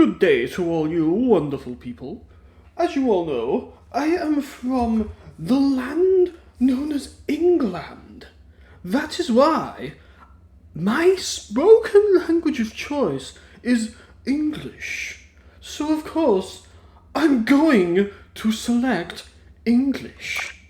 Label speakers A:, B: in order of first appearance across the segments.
A: Good day to all you wonderful people. As you all know, I am from the land known as England. That is why my spoken language of choice is English. So of course, I'm going to select English.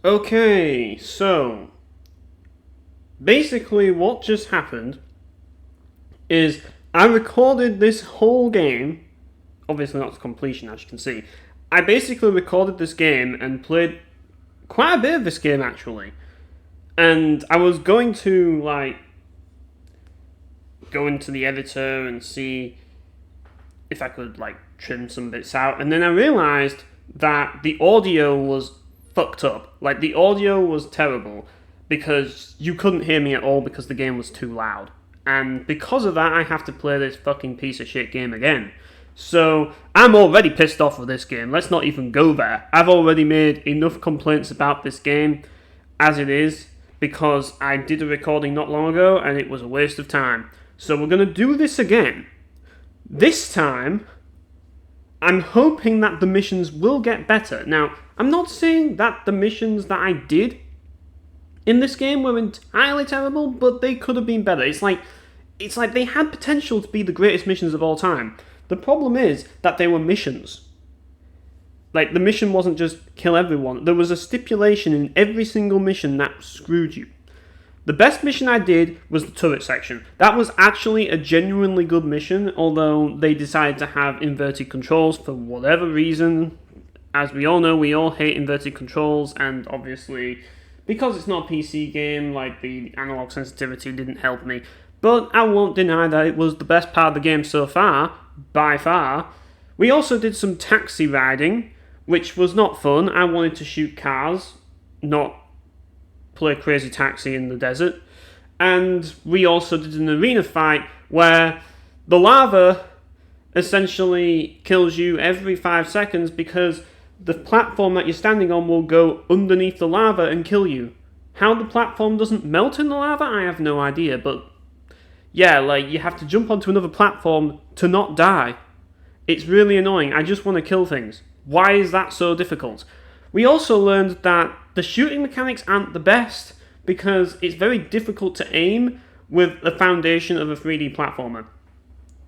B: Okay, so basically what just happened is I recorded this whole game, obviously not to completion as you can see. I basically recorded this game and played quite a bit of this game actually. And I was going to go into the editor and see if I could trim some bits out, and then I realised that the audio was fucked up. The audio was terrible because you couldn't hear me at all because the game was too loud. And because of that, I have to play this fucking piece of shit game again. So, I'm already pissed off with this game. Let's not even go there. I've already made enough complaints about this game as it is because I did a recording not long ago and it was a waste of time. So we're going to do this again. This time, I'm hoping that the missions will get better. Now, I'm not saying that the missions that I did in this game were entirely terrible, but they could have been better. It's like they had potential to be the greatest missions of all time. The problem is that they were missions. The mission wasn't just kill everyone. There was a stipulation in every single mission that screwed you. The best mission I did was the turret section. That was actually a genuinely good mission, although they decided to have inverted controls for whatever reason. As we all know, we all hate inverted controls, and obviously, because it's not a PC game, the analog sensitivity didn't help me. But I won't deny that it was the best part of the game so far, by far. We also did some taxi riding, which was not fun. I wanted to shoot cars, not play crazy taxi in the desert. And we also did an arena fight where the lava essentially kills you every 5 seconds because the platform that you're standing on will go underneath the lava and kill you. How the platform doesn't melt in the lava, I have no idea, but yeah, you have to jump onto another platform to not die. It's really annoying. I just want to kill things. Why is that so difficult? We also learned that the shooting mechanics aren't the best because it's very difficult to aim with the foundation of a 3D platformer.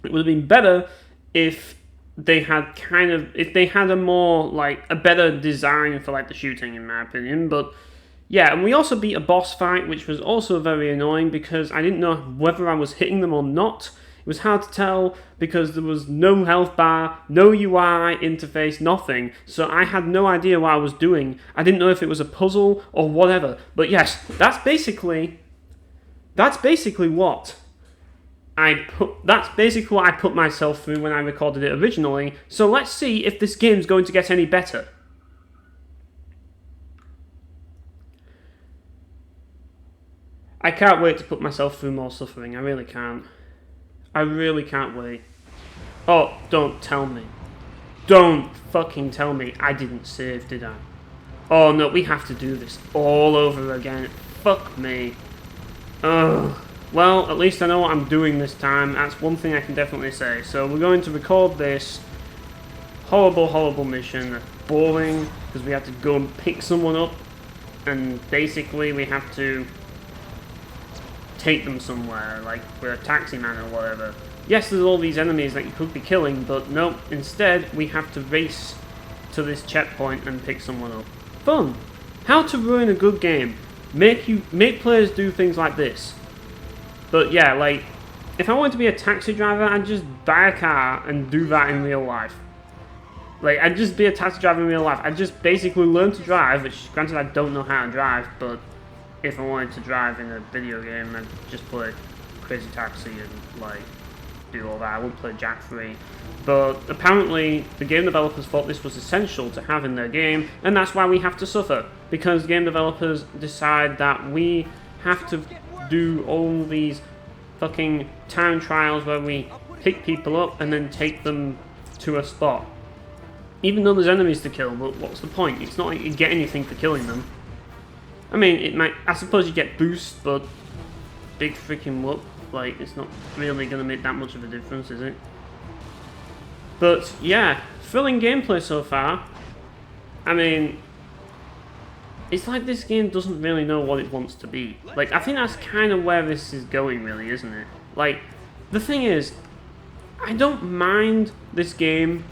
B: It would have been better if they had a more, a better design for, the shooting, in my opinion, but yeah, and we also beat a boss fight, which was also very annoying because I didn't know whether I was hitting them or not. It was hard to tell because there was no health bar, no UI interface, nothing. So I had no idea what I was doing. I didn't know if it was a puzzle or whatever. But yes, that's basically what I put myself through when I recorded it originally. So let's see if this game's going to get any better. I can't wait to put myself through more suffering. I really can't. I really can't wait. Oh, don't tell me. Don't fucking tell me I didn't save, did I? Oh no, we have to do this all over again. Fuck me. Ugh. Well, at least I know what I'm doing this time. That's one thing I can definitely say. So we're going to record this horrible, horrible mission. That's boring because we have to go and pick someone up, and basically we have to take them somewhere, we're a taxi man or whatever. Yes, there's all these enemies that you could be killing, but no, instead we have to race to this checkpoint and pick someone up. Fun! How to ruin a good game. Make players do things like this. But yeah, if I wanted to be a taxi driver, I'd just buy a car and do that in real life. I'd just be a taxi driver in real life. I'd just basically learn to drive, which granted I don't know how to drive, but if I wanted to drive in a video game, I'd just play Crazy Taxi and do all that. I wouldn't play Jack 3. But apparently the game developers thought this was essential to have in their game, and that's why we have to suffer. Because game developers decide that we have to do all these fucking time trials where we pick people up and then take them to a spot. Even though there's enemies to kill, but what's the point? It's not like you get anything for killing them. I mean, it might. I suppose you get boosts, but big freaking whoop. Like, it's not really going to make that much of a difference, is it? But, yeah, thrilling gameplay so far. I mean, it's like this game doesn't really know what it wants to be. Like, I think that's kind of where this is going, really, isn't it? Like, the thing is, I don't mind this game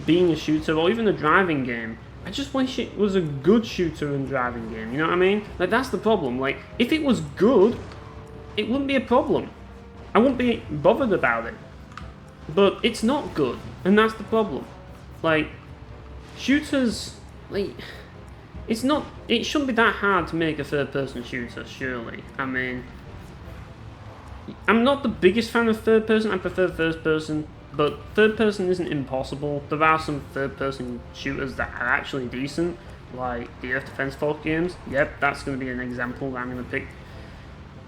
B: being a shooter or even a driving game. I just wish it was a good shooter and driving game, you know what I mean? Like, that's the problem. Like, if it was good, it wouldn't be a problem. I wouldn't be bothered about it. But it's not good, and that's the problem. Like, shooters, like, it shouldn't be that hard to make a third-person shooter, surely. I mean, I'm not the biggest fan of third-person, I prefer first-person, but third-person isn't impossible. There are some third-person shooters that are actually decent, like the Earth Defense Force games. Yep, that's going to be an example that I'm going to pick,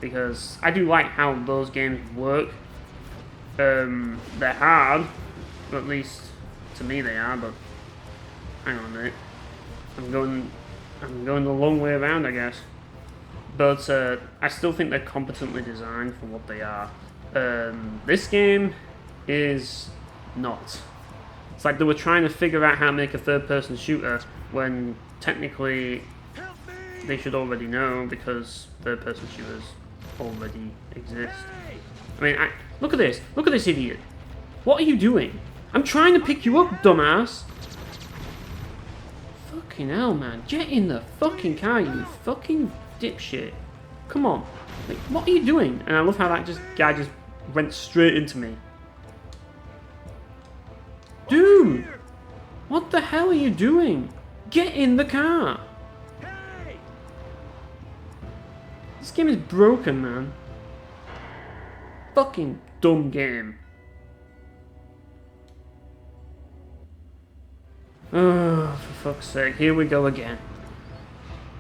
B: because I do like how those games work. They're hard, or at least to me they are, but hang on a minute. I'm going the long way around, I guess. But I still think they're competently designed for what they are. This game is not. It's like they were trying to figure out how to make a third-person shooter when technically they should already know, because third-person shooters already exist. I mean, look at this. Look at this idiot. What are you doing? I'm trying to pick you up, dumbass. Fucking hell, man. Get in the fucking car, you fucking dipshit. Come on. Like, what are you doing? And I love how that guy just went straight into me. Dude! What the hell are you doing? Get in the car. This game is broken, man. Fucking dumb game. Oh, for fuck's sake, here we go again.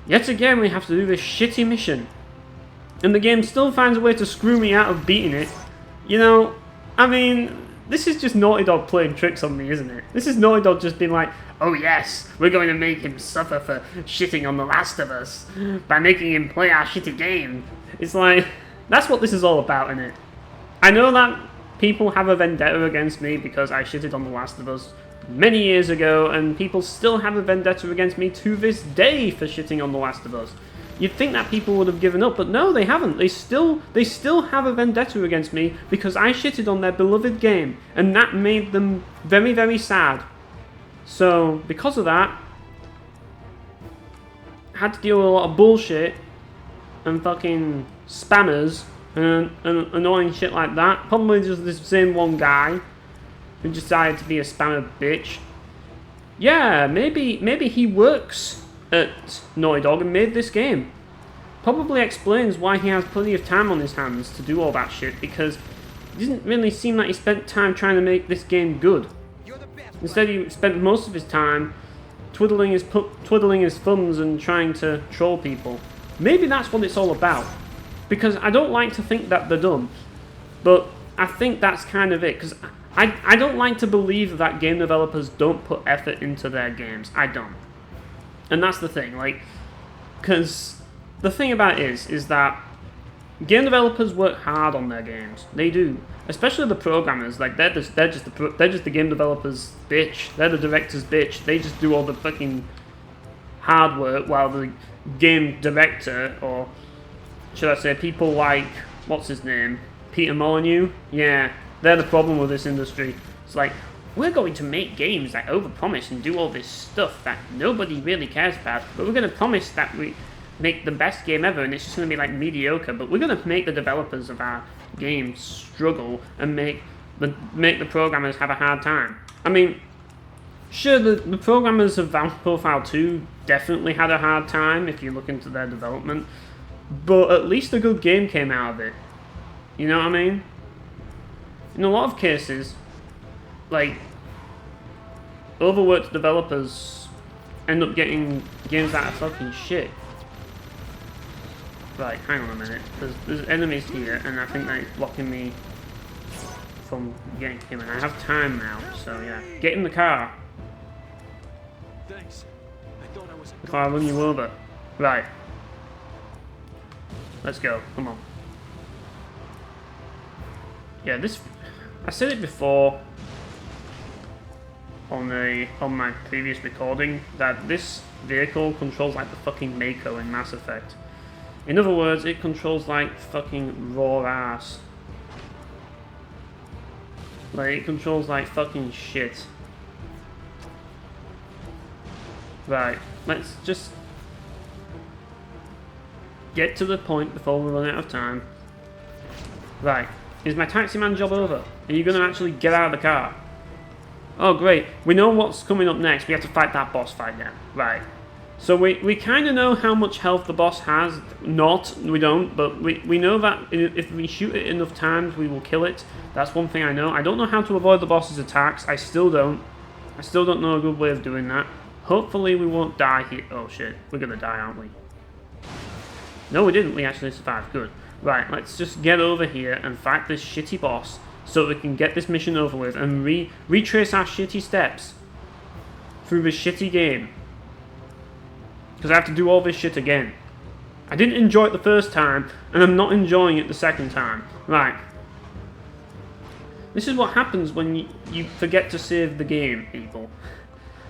B: Yet again we have to do this shitty mission. And the game still finds a way to screw me out of beating it. You know, I mean, this is just Naughty Dog playing tricks on me, isn't it? This is Naughty Dog just being like, oh yes, we're going to make him suffer for shitting on The Last of Us by making him play our shitty game. It's like, that's what this is all about, isn't it? I know that people have a vendetta against me because I shitted on The Last of Us many years ago, and people still have a vendetta against me to this day for shitting on The Last of Us. You'd think that people would have given up, but no, they haven't. They still have a vendetta against me because I shitted on their beloved game, and that made them very, very sad. So, because of that, I had to deal with a lot of bullshit and fucking spammers and annoying shit like that. Probably just this same one guy who decided to be a spammer bitch. Yeah, maybe he works at Naughty Dog and made this game. Probably explains why he has plenty of time on his hands to do all that shit, because it didn't really seem like he spent time trying to make this game good. Instead, he spent most of his time twiddling his thumbs and trying to troll people. Maybe that's what it's all about. Because I don't like to think that they're dumb, but I think that's kind of it. Because I don't like to believe that game developers don't put effort into their games. I don't. And that's the thing, like, because the thing about it is that game developers work hard on their games. They do, especially the programmers. Like, they're just the game developers' bitch. They're the director's bitch. They just do all the fucking hard work, while the game director, or should I say, people like, what's his name, Peter Molyneux? Yeah, they're the problem with this industry. It's like, we're going to make games that overpromise and do all this stuff that nobody really cares about, but we're going to promise that we make the best game ever, and it's just going to be like mediocre, but we're going to make the developers of our games struggle and make the programmers have a hard time. I mean, sure, the programmers of Vampire Profile 2 definitely had a hard time if you look into their development, but at least a good game came out of it. You know what I mean? In a lot of cases, like, overworked developers end up getting games that are fucking shit. Right, hang on a minute. There's enemies here, and I think they're blocking me from getting him. And I have time now, so yeah. Get in the car.
C: Thanks. I thought I was.
B: Before I run you over. Right. Let's go. Come on. Yeah, this... I said it before on my previous recording, that this vehicle controls like the fucking Mako in Mass Effect. In other words, it controls like fucking raw ass. Like, it controls like fucking shit. Right, let's just get to the point before we run out of time. Right, is my taximan job over? Are you going to actually get out of the car? Oh great, we know what's coming up next. We have to fight that boss fight now. Right. So we kind of know how much health the boss has. We don't, but we know that if we shoot it enough times, we will kill it. That's one thing I know. I don't know how to avoid the boss's attacks. I still don't know a good way of doing that. Hopefully we won't die here. Oh shit, we're gonna die, aren't we? No, we didn't. We actually survived. Good. Right, let's just get over here and fight this shitty boss so we can get this mission over with and retrace our shitty steps through this shitty game. Because I have to do all this shit again. I didn't enjoy it the first time, and I'm not enjoying it the second time. Right. This is what happens when you forget to save the game, people.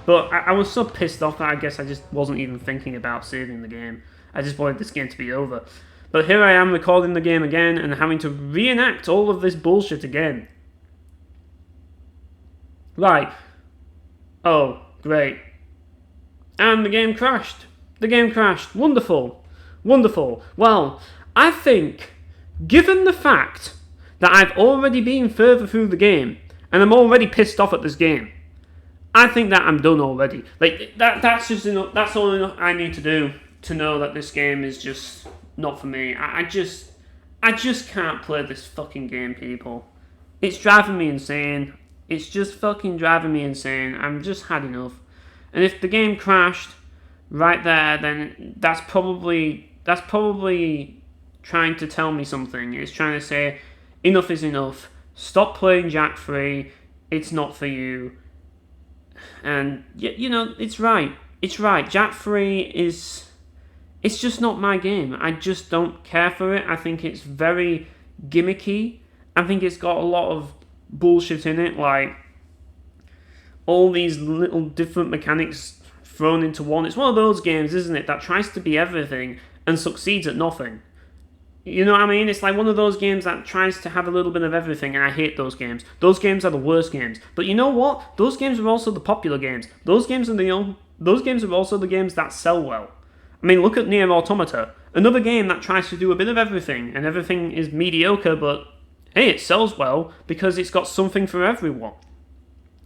B: But I was so pissed off that I guess I just wasn't even thinking about saving the game. I just wanted this game to be over. But here I am recording the game again and having to reenact all of this bullshit again. Right. Oh, great. And the game crashed. The game crashed. Wonderful. Wonderful. Well, I think, given the fact that I've already been further through the game, and I'm already pissed off at this game, I think that I'm done already. Like, that's just enough. That's all enough I need to do to know that this game is just not for me. I just can't play this fucking game, people. It's driving me insane. It's just fucking driving me insane. I'm just had enough. And if the game crashed right there, then that's probably trying to tell me something. It's trying to say, enough is enough. Stop playing Jack Free. It's not for you. And, you know, it's right. It's right. Jack Free is... It's just not my game. I just don't care for it. I think it's very gimmicky. I think it's got a lot of bullshit in it, like all these little different mechanics thrown into one. It's one of those games, isn't it, that tries to be everything and succeeds at nothing. You know what I mean? It's like one of those games that tries to have a little bit of everything, and I hate those games. Those games are the worst games. But you know what? Those games are also the popular games. Those games are also the games that sell well. I mean, look at Nier Automata. Another game that tries to do a bit of everything, and everything is mediocre, but hey, it sells well because it's got something for everyone.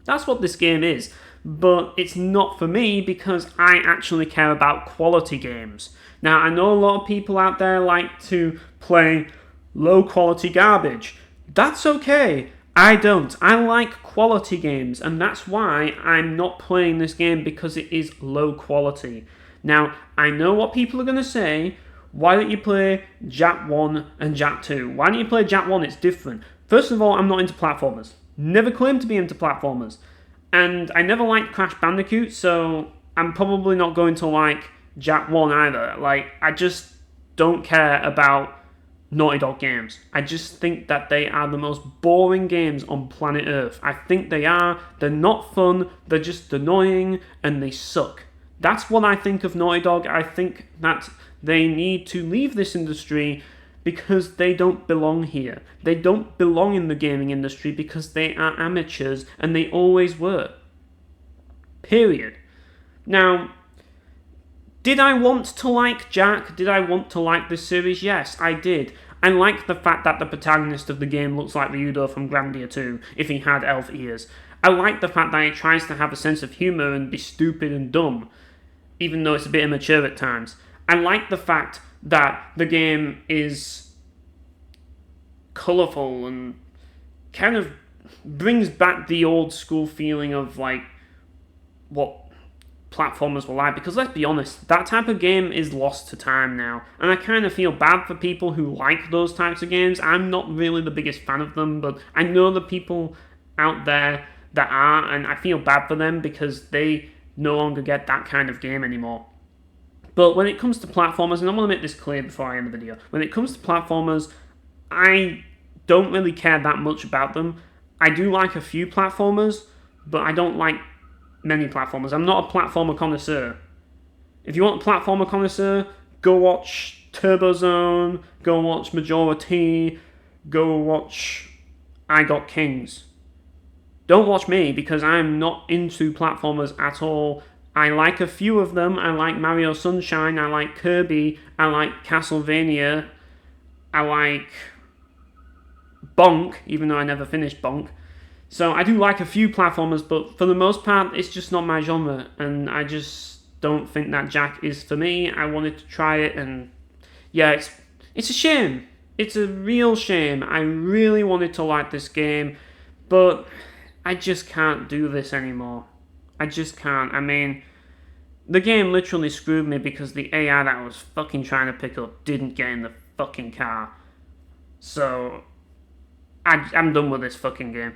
B: That's what this game is. But it's not for me because I actually care about quality games. Now, I know a lot of people out there like to play low-quality garbage. That's okay. I don't. I like quality games, and that's why I'm not playing this game, because it is low quality. Now, I know what people are going to say. Why don't you play Jak 1 and Jak 2? Why don't you play Jak 1? It's different. First of all, I'm not into platformers. Never claimed to be into platformers. And I never liked Crash Bandicoot, so I'm probably not going to like Jak 1 either. Like, I just don't care about Naughty Dog games. I just think that they are the most boring games on planet Earth. I think they are. They're not fun. They're just annoying, and they suck. That's what I think of Naughty Dog. I think that they need to leave this industry because they don't belong here. They don't belong in the gaming industry because they are amateurs, and they always were. Period. Now, did I want to like Jak? Did I want to like this series? Yes, I did. I like the fact that the protagonist of the game looks like Ryudo from Grandia 2, if he had elf ears. I like the fact that he tries to have a sense of humour and be stupid and dumb, even though it's a bit immature at times. I like the fact that the game is colourful and kind of brings back the old school feeling of like what platformers were like, because let's be honest, that type of game is lost to time now, and I kind of feel bad for people who like those types of games. I'm not really the biggest fan of them, but I know the people out there that are, and I feel bad for them because they no longer get that kind of game anymore. But when it comes to platformers, and I'm going to make this clear before I end the video, when it comes to platformers, I don't really care that much about them. I do like a few platformers, but I don't like many platformers. I'm not a platformer connoisseur. If you want a platformer connoisseur, go watch Turbo Zone, go watch Majority, go watch I Got Kings. Don't watch me, because I'm not into platformers at all. I like a few of them. I like Mario Sunshine, I like Kirby, I like Castlevania, I like Bonk, even though I never finished Bonk. So I do like a few platformers, but for the most part, it's just not my genre, and I just don't think that Jack is for me. I wanted to try it, and yeah, it's a shame. It's a real shame. I really wanted to like this game, but I just can't do this anymore. I just can't. I mean, the game literally screwed me because the AI that I was fucking trying to pick up didn't get in the fucking car. So, I'm done with this fucking game.